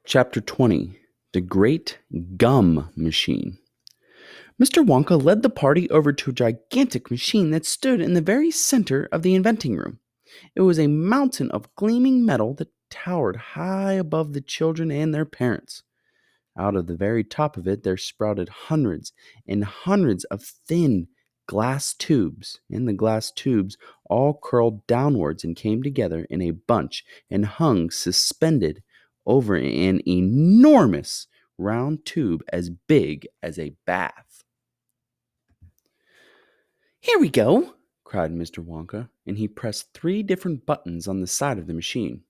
Chapter 20: The Great Gum Machine. Mr. Wonka led the party over to a gigantic machine that stood in the very center of the inventing room. It was a mountain of gleaming metal that towered high above the children and their parents. Out of the very top of it, there sprouted hundreds and hundreds of thin glass tubes, and the glass tubes all curled downwards and came together in a bunch and hung suspended over an enormous round tube as big as a bath. "Here we go!" cried Mr. Wonka, and he pressed three different buttons on the side of the machine.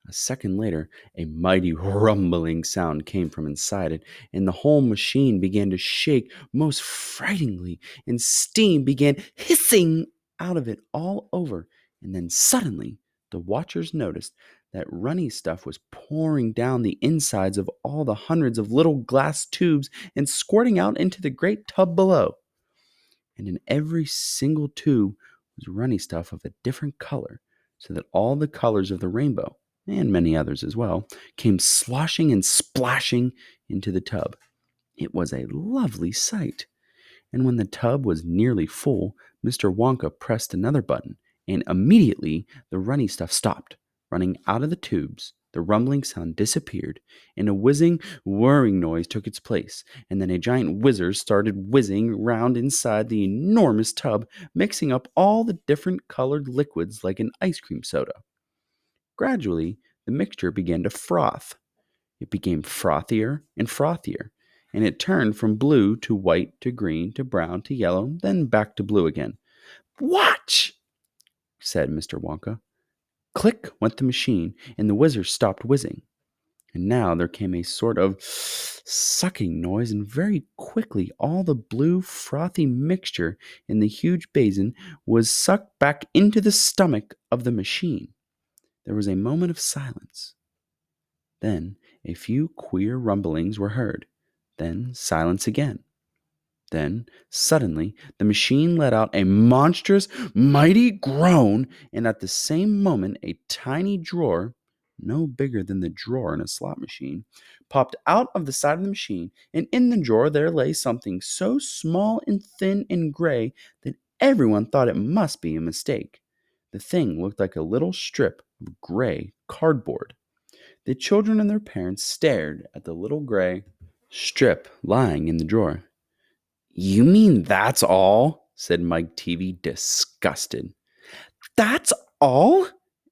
A second later, a mighty rumbling sound came from inside it, and the whole machine began to shake most frighteningly, and steam began hissing out of it all over. And then suddenly, the watchers noticed that runny stuff was pouring down the insides of all the hundreds of little glass tubes and squirting out into the great tub below. And in every single tube was runny stuff of a different color, so that all the colors of the rainbow, and many others as well, came sloshing and splashing into the tub. It was a lovely sight. And when the tub was nearly full, Mr. Wonka pressed another button, and immediately the runny stuff stopped running out of the tubes. The rumbling sound disappeared, and a whizzing, whirring noise took its place, and then a giant whizzer started whizzing round inside the enormous tub, mixing up all the different colored liquids like an ice cream soda. Gradually, the mixture began to froth. It became frothier and frothier, and it turned from blue to white to green to brown to yellow, then back to blue again. "Watch!" said Mr. Wonka. Click went the machine, and the whizzer stopped whizzing. And now there came a sort of sucking noise, and very quickly all the blue, frothy mixture in the huge basin was sucked back into the stomach of the machine. There was a moment of silence. Then a few queer rumblings were heard. Then silence again. Then, suddenly, the machine let out a monstrous, mighty groan, and at the same moment a tiny drawer, no bigger than the drawer in a slot machine, popped out of the side of the machine, and in the drawer there lay something so small and thin and gray that everyone thought it must be a mistake. The thing looked like a little strip of gray cardboard. The children and their parents stared at the little gray strip lying in the drawer. "You mean that's all?" said Mike Teavee, disgusted. "That's all?"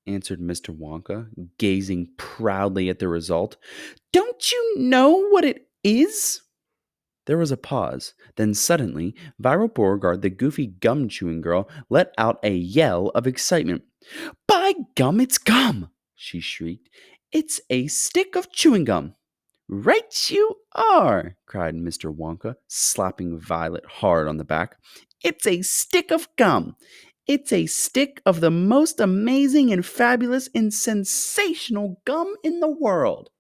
answered Mr. Wonka, gazing proudly at the result. "Don't you know what it is?" There was a pause. Then suddenly, Violet Beauregarde, the goofy gum-chewing girl, let out a yell of excitement. "By gum, it's gum!" she shrieked. "It's a stick of chewing gum." "Right you are!" cried Mr. Wonka, slapping Violet hard on the back. "It's a stick of gum. It's a stick of the most amazing and fabulous and sensational gum in the world."